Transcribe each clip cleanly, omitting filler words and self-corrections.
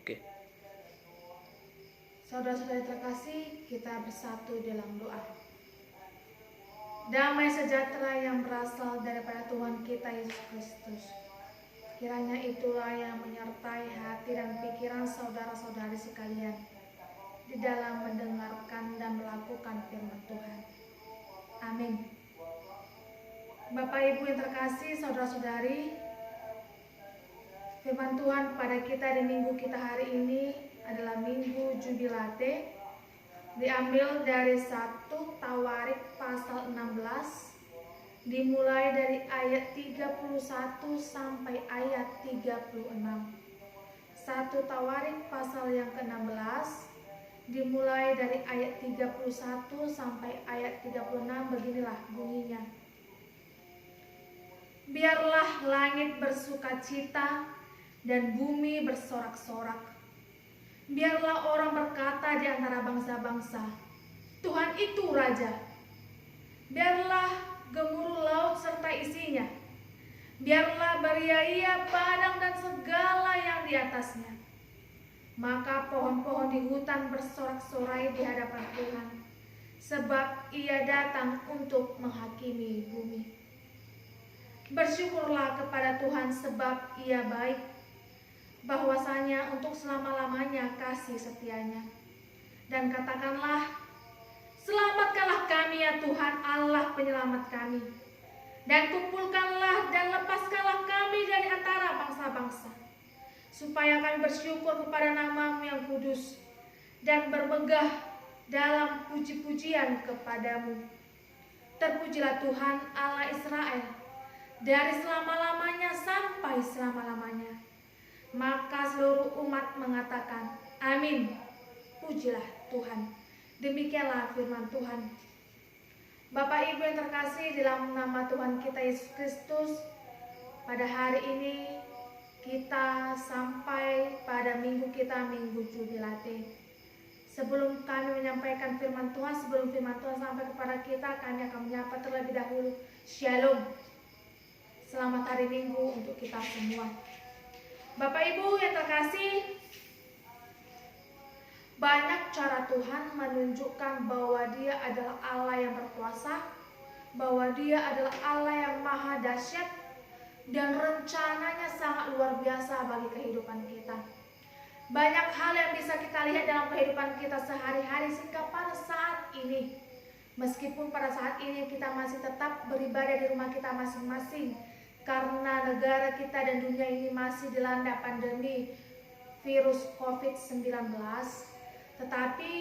Oke. Saudara-saudari terkasih, kita bersatu dalam doa. Damai sejahtera yang berasal daripada Tuhan kita Yesus Kristus, kiranya itulah yang menyertai hati dan pikiran saudara-saudari sekalian di dalam mendengarkan dan melakukan firman Tuhan. Amin. Bapak Ibu yang terkasih, saudara-saudari, firman Tuhan pada kita di minggu kita hari ini adalah Minggu Jubilate, diambil dari 1 Tawarik pasal 16, dimulai dari ayat 31 sampai ayat 36. 1 Tawarik pasal yang ke-16, dimulai dari ayat 31 sampai ayat 36, beginilah bunyinya. Biarlah langit bersukacita dan bumi bersorak-sorak. Biarlah orang berkata di antara bangsa-bangsa, Tuhan itu Raja. Biarlah gemuruh laut serta isinya. Biarlah beria-ia padang dan segala yang di atasnya. Maka pohon-pohon di hutan bersorak-sorai di hadapan Tuhan, sebab Ia datang untuk menghakimi bumi. Bersyukurlah kepada Tuhan sebab Ia baik, bahwasanya untuk selama-lamanya kasih setianya. Dan katakanlah, selamatkanlah kami ya Tuhan Allah penyelamat kami, dan kumpulkanlah dan lepaskanlah kami dari antara bangsa-bangsa, supaya kami bersyukur kepada nama-Mu yang kudus, dan bermegah dalam puji-pujian kepadamu. Terpujilah Tuhan Allah Israel, dari selama-lamanya sampai selama-lamanya. Maka seluruh umat mengatakan, amin, pujilah Tuhan. Demikianlah firman Tuhan. Bapak Ibu yang terkasih, dalam nama Tuhan kita Yesus Kristus, pada hari ini kita sampai pada minggu kita, Minggu Jubilate. Sebelum kami menyampaikan firman Tuhan, sebelum firman Tuhan sampai kepada kita, kami akan menyapa terlebih dahulu. Shalom. Selamat hari Minggu untuk kita semua. Bapak Ibu yang terkasih, banyak cara Tuhan menunjukkan bahwa Dia adalah Allah yang berkuasa, bahwa Dia adalah Allah yang maha dahsyat, dan rencananya sangat luar biasa bagi kehidupan kita. Banyak hal yang bisa kita lihat dalam kehidupan kita sehari-hari, sehingga pada saat ini, meskipun pada saat ini kita masih tetap beribadah di rumah kita masing-masing, karena negara kita dan dunia ini masih dilanda pandemi virus COVID-19, tetapi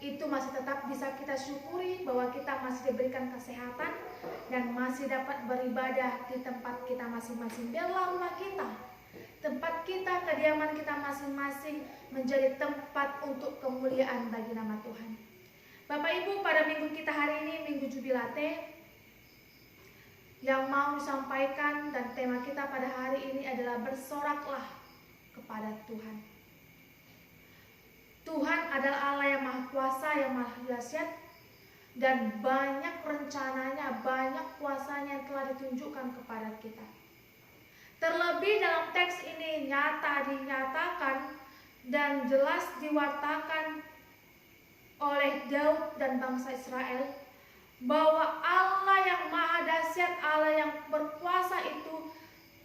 itu masih tetap bisa kita syukuri bahwa kita masih diberikan kesehatan dan masih dapat beribadah di tempat kita masing-masing. Biarlah rumah kita, tempat kita, kediaman kita masing-masing menjadi tempat untuk kemuliaan bagi nama Tuhan. Bapak Ibu, pada minggu kita hari ini, Minggu Jubilate, yang mau disampaikan dan tema kita pada hari ini adalah bersoraklah kepada Tuhan. Tuhan adalah Allah yang maha kuasa, yang maha dahsyat, dan banyak rencananya, banyak kuasanya yang telah ditunjukkan kepada kita. Terlebih dalam teks ini nyata dinyatakan dan jelas diwartakan oleh Daud dan bangsa Israel, bahwa Allah yang maha dahsyat, Allah yang berkuasa itu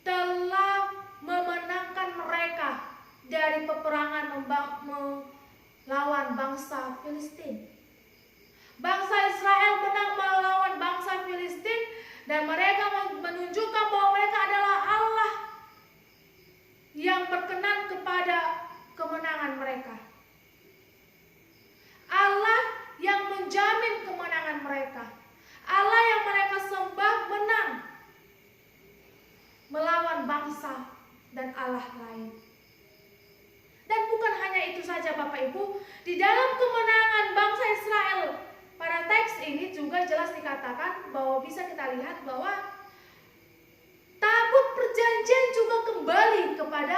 telah memenangkan mereka dari peperangan melawan bangsa Filistin. Bangsa Israel menang melawan bangsa Filistin, dan mereka menunjukkan bahwa mereka adalah Allah yang berkenan kepada kemenangan mereka. Allah yang menjamin kemenangan mereka. Allah yang mereka sembah menang melawan bangsa dan Allah lain. Dan bukan hanya itu saja Bapak Ibu, di dalam kemenangan bangsa Israel pada teks ini juga jelas dikatakan bahwa bisa kita lihat bahwa tabut perjanjian juga kembali kepada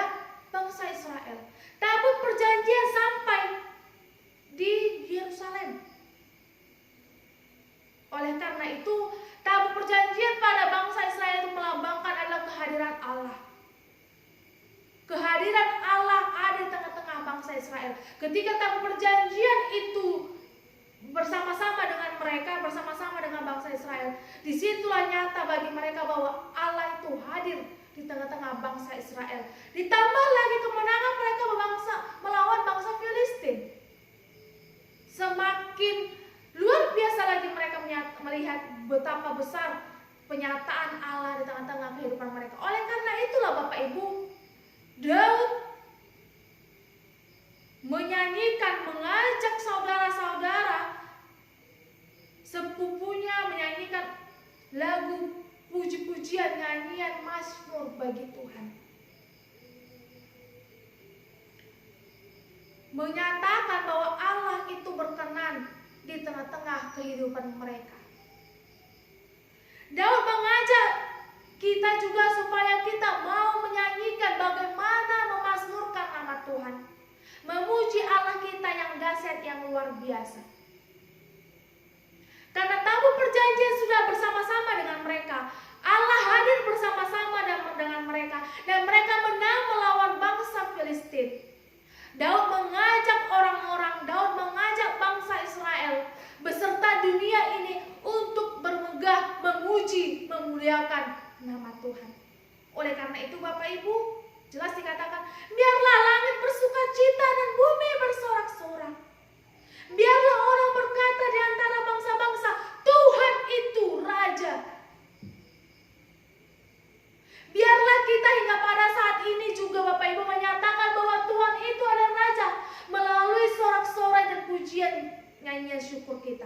bangsa Israel. Tabut perjanjian sampai di Yerusalem. Oleh karena itu, tabut perjanjian pada bangsa Israel itu melambangkan adalah kehadiran Allah. Kehadiran Allah ada di tengah-tengah Ketika tabu perjanjian itu bersama-sama dengan mereka, bersama-sama dengan bangsa Israel, disitulah nyata bagi mereka bahwa Allah itu hadir di tengah-tengah bangsa Israel. Ditambah lagi kemenangan mereka melawan bangsa Filistin. Semakin luar biasa lagi mereka melihat betapa besar penyataan Allah di tengah-tengah kehidupan mereka. Oleh karena itulah Bapak Ibu, Daud menyanyikan, mengajak saudara-saudara sepupunya menyanyikan lagu puji-pujian, nyanyian mazmur bagi Tuhan. Menyatakan bahwa Allah itu berkenan di tengah-tengah kehidupan mereka. Daud mengajak kita juga supaya kita mau menyanyikan bagaimana memazmurkan nama Tuhan, memuji Allah kita yang dahsyat, yang luar biasa. Karena tabu perjanjian sudah bersama-sama dengan mereka, Allah hadir bersama-sama dengan mereka, dan mereka menang melawan bangsa Filistin. Daud mengajak orang-orang, Daud mengajak bangsa Israel beserta dunia ini untuk bermegah, memuji, memuliakan nama Tuhan. Oleh karena itu Bapak Ibu, jelas dikatakan, biarlah langit bersukacita dan bumi bersorak-sorak. Biarlah orang berkata di antara bangsa-bangsa, Tuhan itu Raja. Biarlah kita hingga pada saat ini juga Bapak Ibu menyatakan bahwa Tuhan itu adalah Raja melalui sorak-sorai dan pujian, nyanyian syukur kita.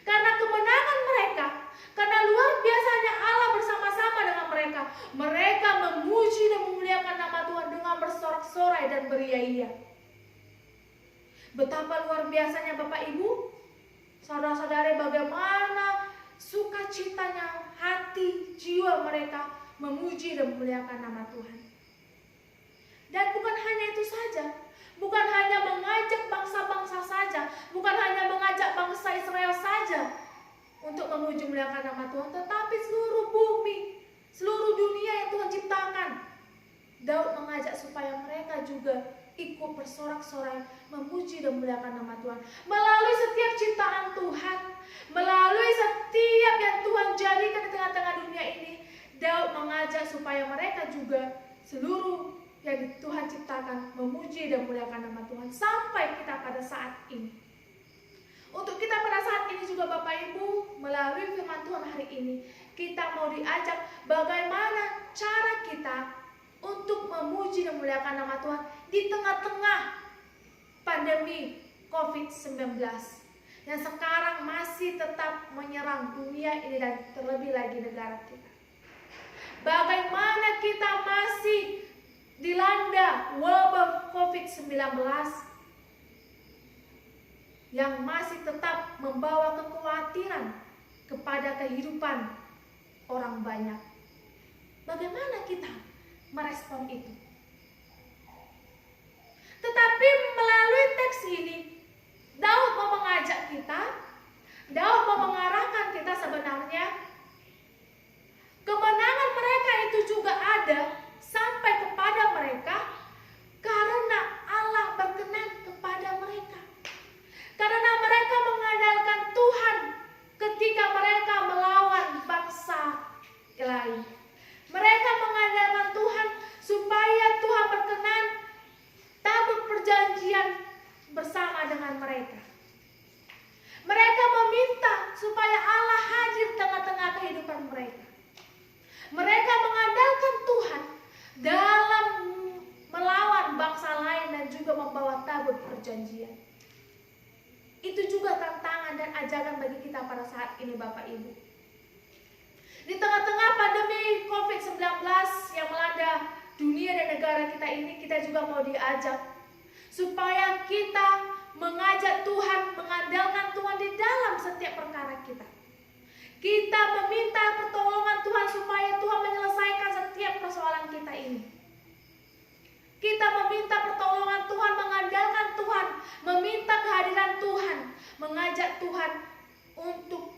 Karena kemenangan mereka, karena luar biasanya Allah bersama-sama dengan mereka, mereka memuji dan memuliakan nama Tuhan dengan bersorak-sorai dan beria-ia. Betapa luar biasanya Bapak Ibu, saudara-saudari, bagaimana sukacitanya hati, jiwa mereka memuji dan memuliakan nama Tuhan. Dan bukan hanya itu saja, bukan hanya mengajak bangsa-bangsa saja, bukan hanya mengajak bangsa Israel saja untuk memuji memuliakan nama Tuhan, tetapi seluruh bumi, seluruh dunia yang Tuhan ciptakan. Daud mengajak supaya mereka juga ikut bersorak-sorai memuji dan memuliakan nama Tuhan. Melalui setiap ciptaan Tuhan, melalui setiap yang Tuhan jadikan di tengah-tengah dunia ini, Daud mengajak supaya mereka juga seluruh yang Tuhan ciptakan memuji dan memuliakan nama Tuhan sampai kita pada saat ini. Untuk kita pada saat ini juga Bapak Ibu, melalui firman Tuhan hari ini, kita mau diajak bagaimana cara kita untuk memuji dan memuliakan nama Tuhan di tengah-tengah pandemi COVID-19 yang sekarang masih tetap menyerang dunia ini dan terlebih lagi negara kita. Bagaimana kita masih dilanda wabah COVID-19 yang masih tetap membawa kekhawatiran kepada kehidupan orang banyak. Bagaimana kita merespon itu? Tetapi melalui teks ini, Daud mau mengajak kita, Daud mau mengarahkan kita sebenarnya, kemenangan mereka itu juga ada sampai kepada mereka karena Allah berkenan kepada mereka. Karena mereka mengandalkan Tuhan ketika mereka melawan bangsa lain. Mereka mengandalkan Tuhan supaya Tuhan berkenan tabut perjanjian bersama dengan mereka. Mereka meminta supaya Allah hadir tengah-tengah kehidupan mereka. Mereka mengandalkan Tuhan dalam melawan bangsa lain dan juga membawa tabut perjanjian. Itu juga tantangan dan ajakan bagi kita pada saat ini Bapak Ibu. Di tengah-tengah pandemi COVID-19 yang melanda dunia dan negara kita ini, kita juga mau diajak supaya kita mengajak Tuhan, mengandalkan Tuhan di dalam setiap perkara kita. Kita meminta pertolongan Tuhan supaya Tuhan menyelesaikan setiap persoalan kita ini. Kita meminta pertolongan Tuhan, mengandalkan Tuhan, meminta kehadiran Tuhan, mengajak Tuhan untuk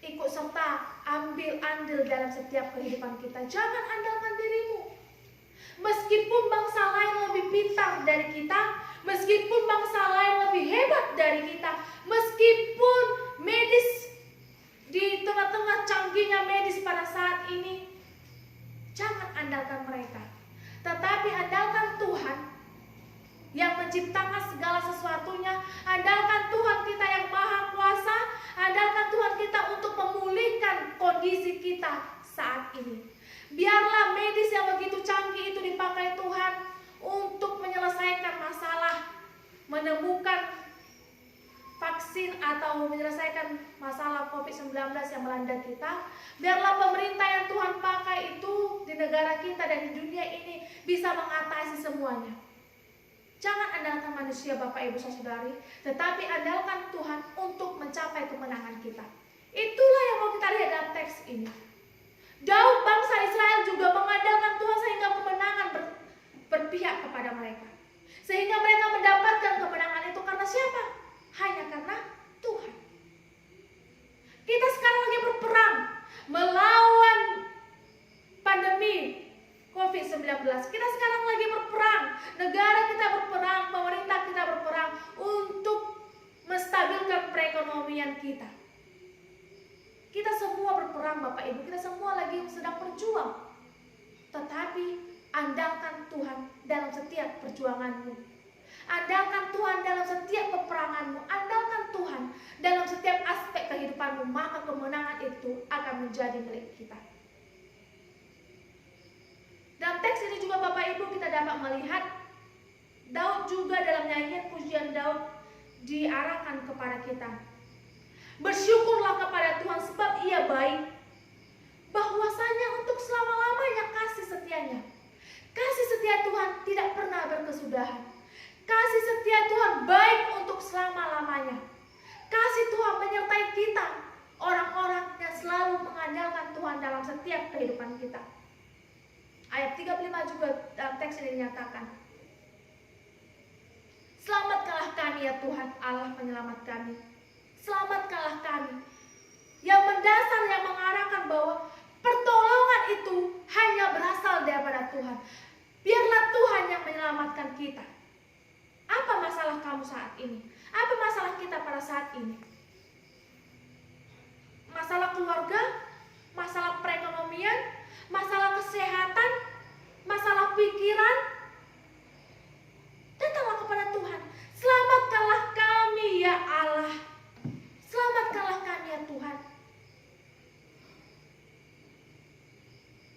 ikut serta ambil andil dalam setiap kehidupan kita. Jangan andalkan dirimu. Meskipun bangsa lain lebih pintar dari kita, Meskipun bangsa lain lebih hebat dari kita, meskipun medis di tengah-tengah canggihnya medis pada saat ini, jangan andalkan mereka, tetapi andalkan Tuhan yang menciptakan segala sesuatunya. Andalkan Tuhan kita yang maha kuasa. Andalkan Tuhan kita untuk memulihkan kondisi kita saat ini. Biarlah medis yang begitu canggih itu dipakai Tuhan untuk menyelesaikan masalah, menemukan vaksin atau menyelesaikan masalah COVID-19 yang melanda kita. Biarlah pemerintah yang Tuhan pakai itu di negara kita dan di dunia ini bisa mengatasi semuanya. Jangan andalkan manusia Bapak Ibu Saudari, tetapi andalkan Tuhan untuk mencapai kemenangan kita. Itulah yang mau kita lihat dalam teks ini. Daud bangsa Israel juga mengandalkan Tuhan sehingga kemenangan berpihak kepada mereka. Sehingga mereka mendapatkan kemenangan itu karena siapa? Hanya karena Tuhan. Kita sekarang lagi berperang melawan pandemi COVID-19. Kita sekarang lagi berperang. Negara kita berperang, pemerintah kita berperang untuk menstabilkan perekonomian kita. Kita semua berperang Bapak Ibu, kita semua lagi sedang berjuang. Tetapi andalkan Tuhan dalam setiap perjuanganmu. Andalkan Tuhan dalam setiap peperanganmu. Andalkan Tuhan dalam setiap aspek kehidupanmu. Maka kemenangan itu akan menjadi milik kita. Dalam teks ini juga Bapak Ibu kita dapat melihat Daud juga dalam nyanyian pujian Daud diarahkan kepada kita. Bersyukurlah kepada Tuhan sebab Ia baik, bahwasanya untuk selama-lamanya kasih setianya. Kasih setia Tuhan tidak pernah berkesudahan. Kasih setia Tuhan baik untuk selama-lamanya. Kasih Tuhan menyertai kita, orang-orang yang selalu mengandalkan Tuhan dalam setiap kehidupan kita. Ayat 35 juga dalam teks ini dinyatakan, selamatkanlah kami ya Tuhan Allah penyelamat kami. Selamatkanlah kami. Yang mendasar, yang mengarahkan bahwa pertolongan itu hanya berasal daripada Tuhan. Biarlah Tuhan yang menyelamatkan kita. Apa masalah kamu saat ini? Apa masalah kita pada saat ini? Masalah keluarga? Masalah perekonomian? Masalah kesehatan? Masalah pikiran? Datanglah kepada Tuhan. Selamatkanlah kami ya Allah. Selamatkanlah kami ya Tuhan.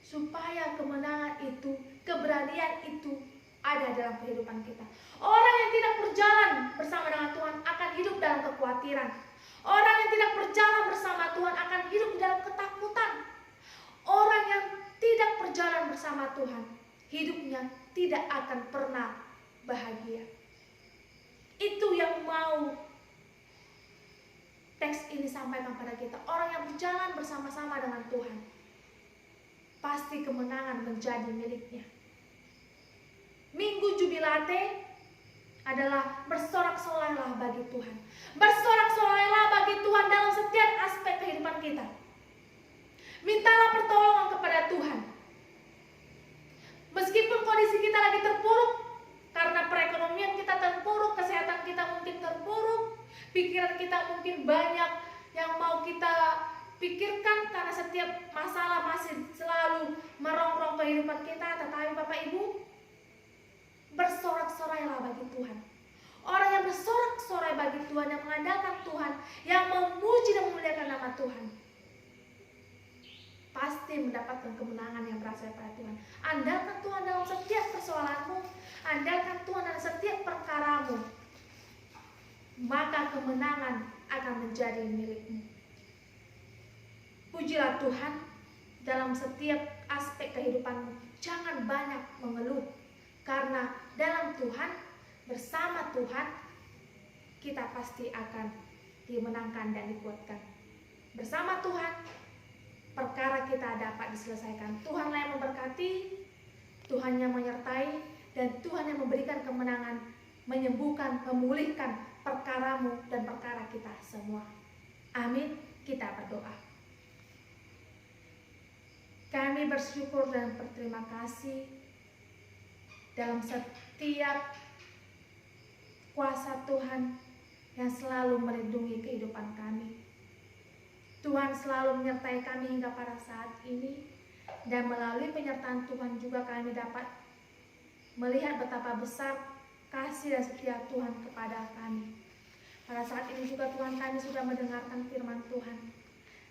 Supaya kemenangan itu, keberanian itu ada dalam kehidupan kita. Orang yang tidak berjalan bersama dengan Tuhan akan hidup dalam kekhawatiran. Orang yang tidak berjalan bersama Tuhan akan hidup dalam ketakutan. Orang yang tidak berjalan bersama Tuhan, hidupnya tidak akan pernah bahagia. Itu yang mau teks ini sampaikan pada kita. Orang yang berjalan bersama-sama dengan Tuhan, pasti kemenangan menjadi miliknya. Minggu Jubilate adalah bersorak-sorailah bagi Tuhan. Bersorak-sorailah bagi Tuhan dalam setiap aspek kehidupan kita. Mintalah pertolongan kepada Tuhan. Meskipun kondisi kita lagi terpuruk, karena perekonomian kita terpuruk, kesehatan kita mungkin terpuruk, pikiran kita mungkin banyak yang mau kita pikirkan karena setiap masalah masih selalu merongrong kehidupan kita. Tetapi Bapak Ibu, bersorak-sorailah bagi Tuhan. Orang yang bersorak-sorai bagi Tuhan, yang mengandalkan Tuhan, yang memuji dan memuliakan nama Tuhan, pasti mendapatkan kemenangan yang berasal dari Tuhan. Andalkan Tuhan dalam setiap persoalanmu, andalkan Tuhan dalam setiap perkaramu, maka kemenangan akan menjadi milikmu. Pujilah Tuhan dalam setiap aspek kehidupanmu. Jangan banyak mengeluh, karena dalam Tuhan, bersama Tuhan, kita pasti akan dimenangkan dan dikuatkan. Bersama Tuhan, perkara kita dapat diselesaikan. Tuhanlah yang memberkati, Tuhan yang menyertai, dan Tuhan yang memberikan kemenangan, menyembuhkan, memulihkan perkaramu dan perkara kita semua. Amin. Kita berdoa. Kami bersyukur dan berterima kasih dalam setiap kuasa Tuhan yang selalu melindungi kehidupan kami. Tuhan selalu menyertai kami hingga pada saat ini, dan melalui penyertaan Tuhan juga kami dapat melihat betapa besar kasih dan setia Tuhan kepada kami. Pada saat ini juga Tuhan, kami sudah mendengarkan firman Tuhan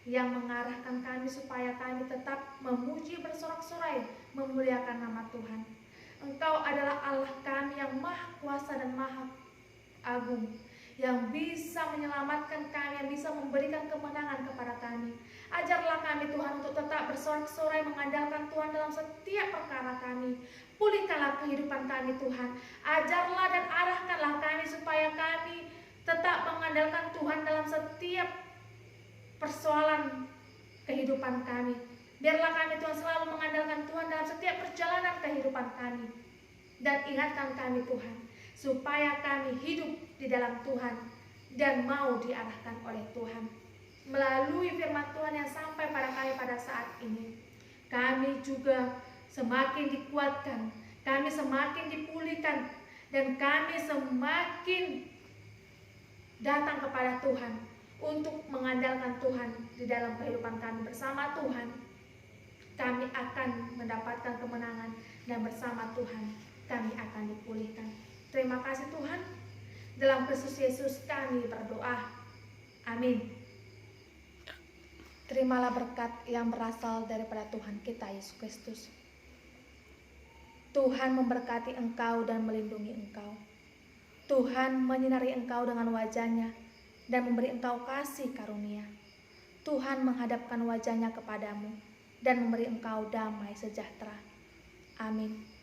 yang mengarahkan kami supaya kami tetap memuji bersorak-sorai memuliakan nama Tuhan. Engkau adalah Allah kami yang maha kuasa dan maha agung, yang bisa menyelamatkan kami, yang bisa memberikan kemenangan kepada kami. Ajarlah kami Tuhan untuk tetap bersorak-sorai mengandalkan Tuhan dalam setiap perkara kami. Pulihkanlah kehidupan kami Tuhan. Ajarlah dan arahkanlah kami supaya kami tetap mengandalkan Tuhan dalam setiap persoalan kehidupan kami. Biarlah kami Tuhan selalu mengandalkan Tuhan dalam setiap perjalanan kehidupan kami. Dan ingatkan kami Tuhan, supaya kami hidup di dalam Tuhan dan mau diarahkan oleh Tuhan. Melalui firman Tuhan yang sampai pada kami pada saat ini, kami juga semakin dikuatkan, kami semakin dipulihkan, dan kami semakin datang kepada Tuhan untuk mengandalkan Tuhan di dalam kehidupan kami. Bersama Tuhan kami akan mendapatkan kemenangan, dan bersama Tuhan kami akan dipulihkan. Terima kasih Tuhan. Dalam Kristus Yesus kami berdoa. Amin. Terimalah berkat yang berasal daripada Tuhan kita Yesus Kristus. Tuhan memberkati engkau dan melindungi engkau. Tuhan menyinari engkau dengan wajah-Nya dan memberi engkau kasih karunia. Tuhan menghadapkan wajah-Nya kepadamu dan memberi engkau damai sejahtera. Amin.